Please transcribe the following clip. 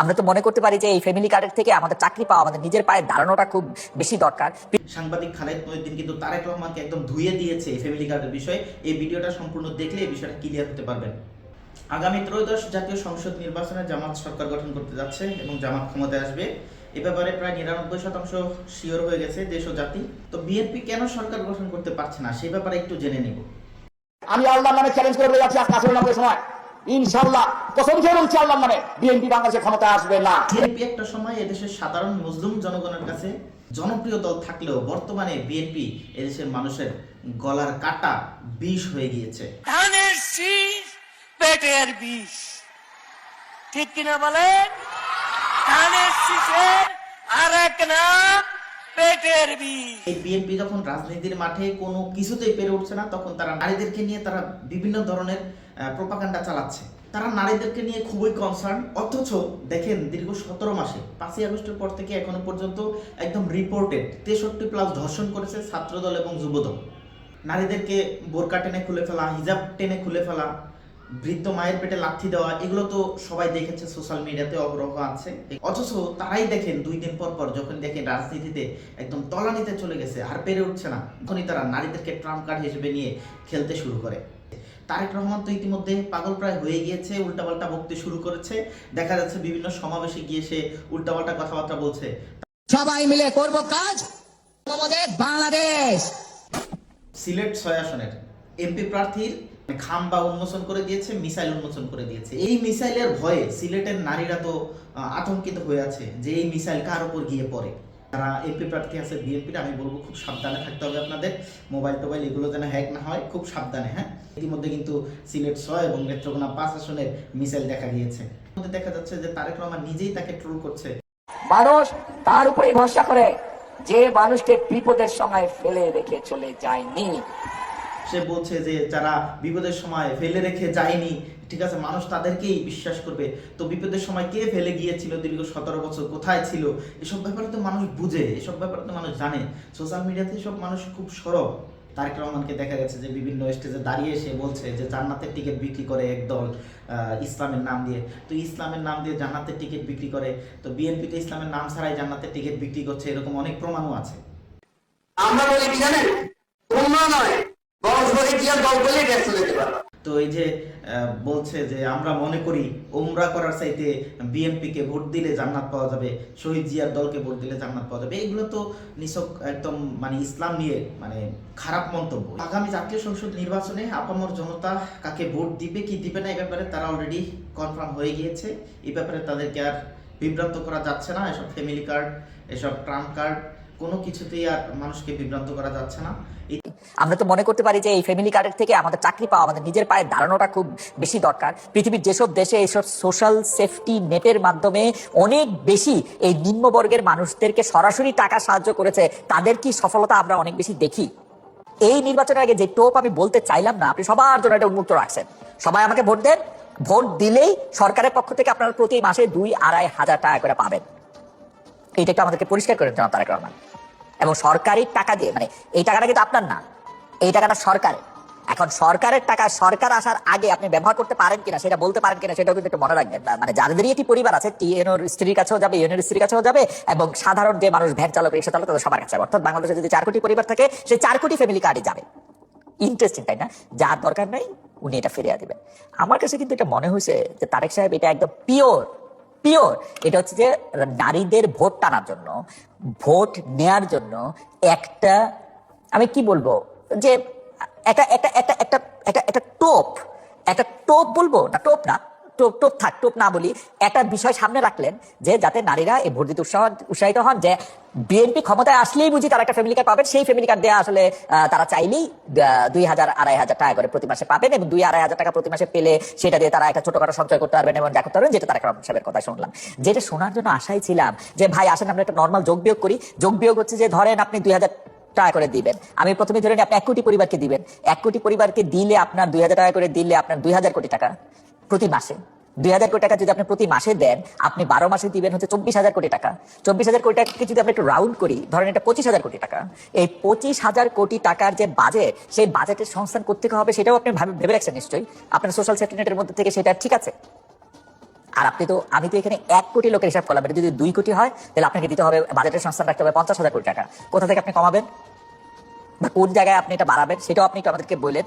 আমরা তো মনে করতে পারি যে এই ফ্যামিলি কার্ডের থেকে আমাদের চাকরি পাওয়া, আমাদের নিজের পায়ে দাঁড়ানোটা খুব বেশি দরকার। সাংবাদিক খালেদ মহিউদ্দিন কিন্তু তারেক রহমানকে একদম ধুয়ে দিয়েছে এই ফ্যামিলি কার্ডের বিষয়ে। এই ভিডিওটা সম্পূর্ণ দেখলে এই বিষয়টা ক্লিয়ার হতে পারবেন। আগামী ত্রয়োদশ জাতীয় সংসদ নির্বাচনে জামাত সরকার গঠন করতে যাচ্ছে এবং জামাত ক্ষমতায় আসবে। এ ব্যাপারে প্রায় 99% শিওর হয়ে গেছে দেশ ও জাতি। তো বিএনপি কেন সরকার গঠন করতে পারছে না সেই ব্যাপারে একটু জেনে নিব। আমি আল্লাহর নামে চ্যালেঞ্জ করে বলে যাচ্ছি আজকে 18 সময় ইনশাআল্লাহ কসম খেয়ে বলছি আল্লাহর নামে বিএনপি বাংলাদেশে ক্ষমতায় আসবে না। বিএনপি একটা সময় এদেশের সাধারণ মুসলিম জনগণের কাছে জনপ্রিয় দল থাকলেও বর্তমানে বিএনপি এদেশের মানুষের গলার কাটা বিষ হয়ে গিয়েছে। ধানের শীষ পেটের বিষ, ঠিক কিনা বলেন? ধানের শীষের আর এক নাম পেটের বিষ। এই বিএনপি যখন রাজনীতির মাঠে কোনো কিছুতেই পেরে উঠছে না, তখন তারা নারীদেরকে নিয়ে তারা বিভিন্ন ধরনের প্রোপাগান্ডা চালাচ্ছে। তারা নারীদেরকে নিয়ে খুবই কনসার্ন, অথচ দেখেন দীর্ঘ 17 মাসে 5ই আগস্টের পর থেকে এখনো পর্যন্ত একদম রিপোর্টেড 63+ ধর্ষণ করেছে ছাত্রদল এবং যুবদল। নারীদেরকে বোরকা টেনে খুলে ফেলা, হিজাব টেনে খুলে ফেলা, বৃদ্ধ মায়ের পেটে লাথি দেওয়া, এগুলো তো সবাই দেখেছে, সোশ্যাল মিডিয়াতে অবরোহ আছে। অথচ তারাই দেখেন 2 দিন পর পর যখন দেখেন রাজনীতিতে একদম তলানিতে চলে গেছে, আর পেরে উঠছে না, তখনই তারা নারীদেরকে ট্রাম্প কার্ড হিসেবে নিয়ে খেলতে শুরু করে। তারেক রহমান তো ইতিমধ্যে পাগল প্রায় হয়ে গিয়েছে, উল্টাপাল্টা বকতে শুরু করেছে। দেখা যাচ্ছে বিভিন্ন সমাবেশে গিয়ে সে উল্টাপাল্টা কথাবার্তা বলছে। সবাই মিলে করব কাজ, আমাদের বাংলাদেশ। সিলেট 6 আসনের এমপি প্রার্থীর খাম্বা উন্মোচন করে দিয়েছে, মিসাইল উন্মোচন করে দিয়েছে। এই মিসাইলের ভয়ে সিলেটের নারীরা তো আতঙ্কিত হয়ে আছে যে এই মিসাইল কার উপর গিয়ে পড়ে। যারা এমপি প্রার্থী আছে বিএনপির, আমি বলবো খুব সাবধানে থাকতে হবে আপনাদের। মোবাইল টোবাইল এগুলো যেন হ্যাক না হয়, খুব সাবধানে। হ্যাঁ, ইতিমধ্যে কিন্তু সিলেট 6 এবং নেত্রকোনা 5 আসনের মিসাইল দেখা গিয়েছে। দেখা যাচ্ছে যে তারেক রহমান নিজেই তাকে ট্রোল করছে। মানুষ তার উপরে ভরসা করে যে মানুষকে বিপদের সময় ফেলে রেখে চলে যায়নি। সে বলছে যে যারা বিপদের সময় ফেলে রেখে যায়নি, ঠিক আছে, মানুষ তাদেরকেই বিশ্বাস করবে। তো বিপদের সময় কে ফেলে গিয়েছিল, দীর্ঘ 17 বছর কোথায় ছিল, এসব ব্যাপারে তো মানুষ বুঝে, এসব ব্যাপারে তো মানুষ জানে। সোশ্যাল মিডিয়াতে সব মানুষ খুব সরব। তারেক রহমানকে দেখা গেছে যে বিভিন্ন স্টেজে দাঁড়িয়ে সে বলছে যে জান্নাতের টিকিট বিক্রি করে একদল ইসলামের নাম দিয়ে। তো ইসলামের নাম দিয়ে জান্নাতের টিকিট বিক্রি করে, তো বিএনপি তো ইসলামের নাম ছাড়াই জান্নাতের টিকিট বিক্রি করছে, এরকম অনেক প্রমাণও আছে। আমরা বলি কি জানেন, তোমরা নয় বরং শহীদিয়া দল বলে ব্যস্ত যেতে পারো। তো এই যে বলছে যে আমরা মনে করি ওমরা করার চাইতে বিএনপিকে ভোট দিলে জান্নাত পাওয়া যাবে, শহীদ জিয়ার দলকে ভোট দিলে জান্নাত পাওয়া যাবে, এগুলো তো নিছক একদম মানে ইসলাম নিয়ে মানে খারাপ মন্তব্য। আগামী জাতীয় সংসদ নির্বাচনে আপামর জনতা কাকে ভোট দিবে কি দিবে না এই ব্যাপারে তারা অলরেডি কনফার্ম হয়ে গিয়েছে। এই ব্যাপারে তাদেরকে আর বিভ্রান্ত করা যাচ্ছে না। এসব ফ্যামিলি কার্ড, এসব ট্রাম্প কার্ড, কোনো কিছুতেই আর মানুষকে বিভ্রান্ত করা যাচ্ছে না। আমরা তো মনে করতে পারি যে এই ফ্যামিলি কার্ডের থেকে আমাদের চাকরি পাওয়া, আমাদের নিজের পায়ে দাঁড়ানোটা খুব বেশি দরকার। পৃথিবীর যেসব দেশে এইসব সোশ্যাল সেফটি নেটের মাধ্যমে অনেক বেশি এই নিম্নবর্গের মানুষদেরকে সরাসরি টাকা সাহায্য করেছে, তাদের কি সফলতা আমরা অনেক বেশি দেখি। এই নির্বাচনের আগে যে টোপ আমি বলতে চাইলাম না, আপনি সবার জন্য এটা উন্মুক্ত রাখছেন। সবাই আমাকে ভোট দেন, ভোট দিলেই সরকারের পক্ষ থেকে আপনারা প্রতি মাসে 2-2.5 হাজার টাকা করে পাবেন। এইটা একটু আমাদেরকে পরিষ্কার করে দেন তারেক রহমান। এবং সরকারি টাকা দিয়ে, মানে এই টাকাটা কিন্তু আপনার না, এই টাকাটা সরকারের। এখন সরকারের টাকা সরকার আসার আগে আপনি ব্যবহার করতে পারেন কিনা, সেটা বলতে পারেন কিনা, সেটাও কিন্তু একটু মনে রাখবেন। মানে যাদেরই একটি পরিবার আছে, টিএনওর স্ত্রীর কাছেও যাবে, ইউনিয়নের স্ত্রীর কাছেও যাবে, এবং সাধারণ যে মানুষ ভ্যান চালক, রিক্সা চালক, তাদের সবার কাছে যাবে। অর্থাৎ বাংলাদেশে যদি 4 কোটি পরিবার থাকে, সেই 4 কোটি ফ্যামিলি কার্ডে যাবে। ইন্টারেস্টিং, তাই না? যার দরকার নাই উনি এটা ফিরিয়ে দিবেন। আমার কাছে কিন্তু এটা মনে হয়েছে যে তারেক সাহেব এটা একদম পিওর। এটা হচ্ছে যে নারীদের ভোট টানার জন্য, ভোট নেয়ার জন্য একটা, আমি কি বলবো, যে একটা একটা একটা একটা একটা একটা টোপ বলবো না, টোপ না বলি, একটা বিষয় সামনে রাখলেন যে যাতে নারীরা এই ভোট দিতে উৎসাহিত হন, যে বিএনপি ক্ষমতায় আসলেই বুঝি তারা একটা ফ্যামিলি কার্ড পাবেন। সেই ফ্যামিলি কার্ড দেওয়া আসলে তারা চাইলেই 2,000-2,500 টাকা করে প্রতি মাসে পাবেন, এবং 2,000-2,500 টাকা প্রতি মাসে পেলে সেটা দিয়ে তারা একটা ছোটখাটো সঞ্চয় করতে পারবেন এবং যা করতে পারবেন। যেটা তারেক রহমান সাহেবের কথা শুনলাম, যেটা শোনার জন্য আশাই ছিলাম যে ভাই আসেন আমরা একটা নর্মাল যোগ বিয়োগ করি। যোগ বিয়োগ হচ্ছে যে ধরেন আপনি 2,000 টাকা করে দিবেন। আমি প্রথমে ধরেন আপনি 1 কোটি পরিবারকে দিবেন। 1 কোটি পরিবারকে দিলে আপনার 2,000 টাকা করে দিলে আপনার 2,000 কোটি টাকা প্রতি মাসে। 2,000 কোটি টাকা যদি আপনি প্রতি মাসে দেন, আপনি 12 মাসে দিবেন হচ্ছে 24,000 কোটি টাকা। 24,000 কোটি টাকাকে যদি আপনি একটু রাউন্ড করি, ধরেন এটা 25,000 কোটি টাকা। এই 25,000 কোটি টাকার যে বাজেট, সেই বাজেটের সংস্থান করতে হবে সেটাও আপনি ভেবে রাখছেন নিশ্চয়ই। আপনার সোশ্যাল সেফটি নেটের মধ্যে থেকে সেটা ঠিক আছে। আর আমি তো এখানে 1 কোটি লোকের হিসাব করলাম, এটা যদি 2 কোটি হয় তাহলে আপনাকে দিতে হবে, বাজেটের সংস্থান রাখতে হবে 50,000 কোটি টাকা। কোথা থেকে আপনি কমাবেন বা কোন জায়গায় আপনি এটা বাড়াবেন সেটাও আপনি একটু আমাদেরকে বললেন।